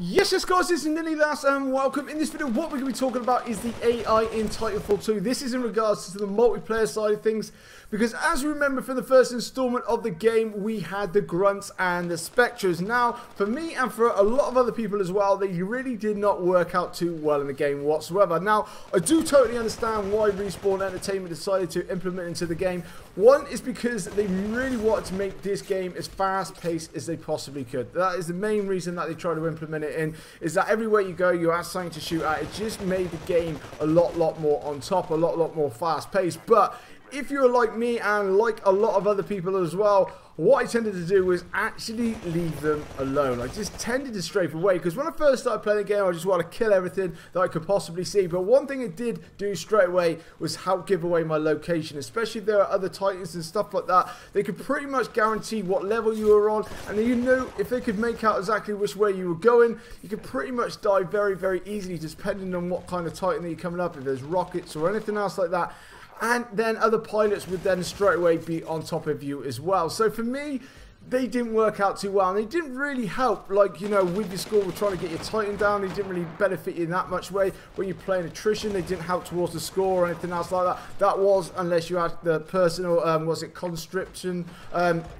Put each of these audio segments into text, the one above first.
Yes, guys, this is nearly last and welcome. In this video, what we're going to be talking about is the AI in Titanfall 2. This is in regards to the multiplayer side of things, because as we remember from the first installment of the game, we had the Grunts and the Spectres. Now, for me and for a lot of other people as well, they really did not work out too well in the game whatsoever. Now, I do totally understand why Respawn Entertainment decided to implement into the game. One is because they really wanted to make this game as fast-paced as they possibly could. That is the main reason that they tried to implement it in, is that everywhere you go, you have something to shoot at. It just made the game a lot more on top, a lot more fast-paced. But if you're like me and like a lot of other people as well, what I tended to do was actually leave them alone. I just tended to strafe away, because when I first started playing the game, I just wanted to kill everything that I could possibly see. But one thing it did do straight away was help give away my location, especially if there are other Titans and stuff like that. They could pretty much guarantee what level you were on, and then, you know, if they could make out exactly which way you were going, you could pretty much die very easily, just depending on what kind of Titan that you're coming up, if there's rockets or anything else like that. And then other pilots would then straight away be on top of you as well. So for me, they didn't work out too well, and they didn't really help, like, you know, with your score, with trying to get your Titan down. They didn't really benefit you in that much way. When you're playing attrition, they didn't help towards the score or anything else like that. That was, unless you had the personal, was it conscription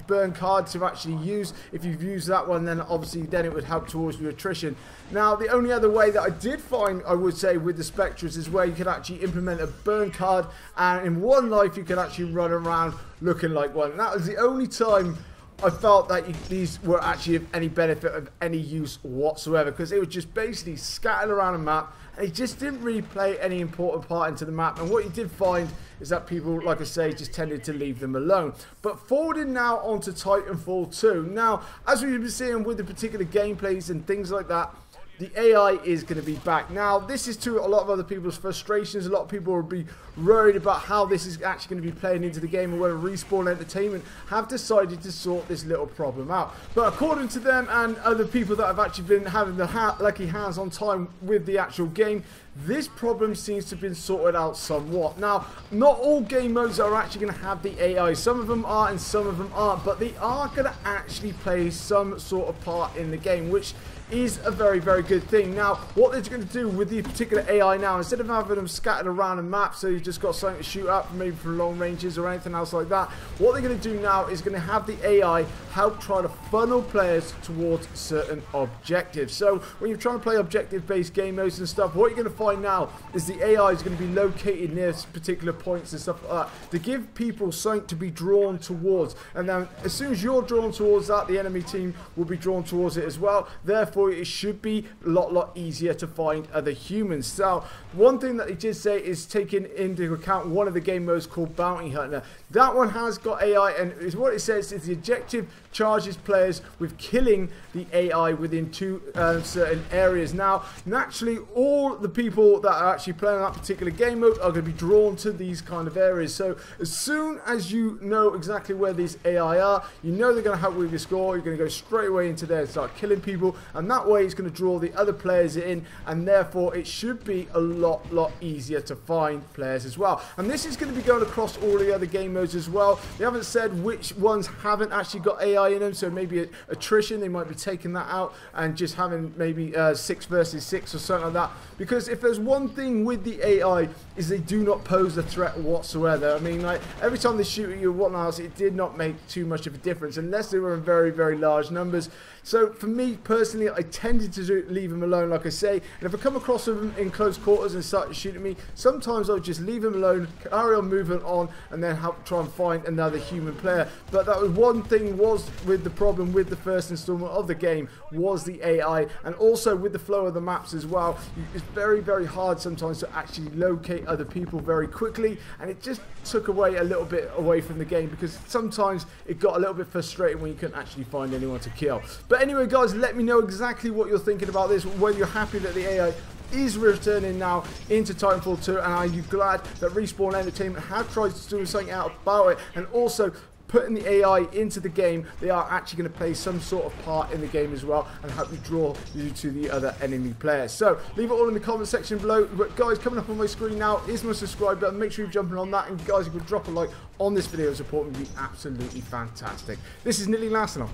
burn card to actually use. If you've used that one, then obviously then it would help towards your attrition. Now, the only other way that I did find, I would say, with the Spectres is where you could actually implement a burn card, and in one life you could actually run around looking like one. And that was the only time I felt that these were actually of any benefit, of any use whatsoever, because it was just basically scattered around a map, and it just didn't really play any important part into the map. And what you did find is that people, like I say, just tended to leave them alone. But forwarding now onto Titanfall 2. Now, as we've been seeing with the particular gameplays and things like that, the AI is going to be back. Now, this is to a lot of other people's frustrations. A lot of people will be worried about how this is actually going to be playing into the game, and whether Respawn Entertainment have decided to sort this little problem out. But according to them and other people that have actually been having the lucky hands-on time with the actual game, this problem seems to have been sorted out somewhat. Now, not all game modes are actually going to have the AI. Some of them are and some of them aren't, but they are going to actually play some sort of part in the game, which is a very good thing. Now, what they're going to do with the particular AI now, instead of having them scattered around a map, so you've just got something to shoot at, maybe from long ranges or anything else like that, what they're going to do now is going to have the AI help try to funnel players towards certain objectives. So when you're trying to play objective-based game modes and stuff, what you're going to find now is the AI is going to be located near particular points and stuff like that to give people something to be drawn towards. And then as soon as you're drawn towards that, the enemy team will be drawn towards it as well. Therefore, it should be a lot easier to find other humans. So one thing that they did say is taking into account one of the game modes called Bounty Hunter. That one has got AI, and is what it says is the objective charges players with killing the AI within two certain areas. Now, naturally, all the people that are actually playing that particular game mode are going to be drawn to these kind of areas. So as soon as you know exactly where these AI are, you know they're going to help with your score, you're going to go straight away into there and start killing people, and that way it's going to draw the other players in, and therefore it should be a lot easier to find players as well. And this is going to be going across all the other game modes as well. They haven't said which ones haven't actually got AI in them, so maybe attrition, they might be taking that out and just having maybe 6 versus 6 or something like that. Because if there's one thing with the AI, is they do not pose a threat whatsoever. I mean, like, every time they shoot at you or whatnot else, it did not make too much of a difference unless they were in very large numbers. So for me personally, I tended to leave them alone, like I say. And if I come across them in close quarters and start to shoot at me, sometimes I'll just leave them alone, carry on moving on, and then try and find another human player. But that was one thing was with the problem with the first installment of the game, was the AI, and also with the flow of the maps as well. It's very hard sometimes to actually locate other people very quickly, and it just took away a little bit away from the game, because sometimes it got a little bit frustrating when you couldn't actually find anyone to kill. But anyway, guys, let me know exactly what you're thinking about this, whether you're happy that the AI is returning now into Titanfall 2, and are you glad that Respawn Entertainment have tried to do something out about it, and also putting the AI into the game, they are actually going to play some sort of part in the game as well, and help you draw you to the other enemy players. So leave it all in the comment section below. But guys, coming up on my screen now is my subscribe button. Make sure you're jumping on that, and guys, if you could drop a like on this video, support would be absolutely fantastic. This is nearly last, and I'll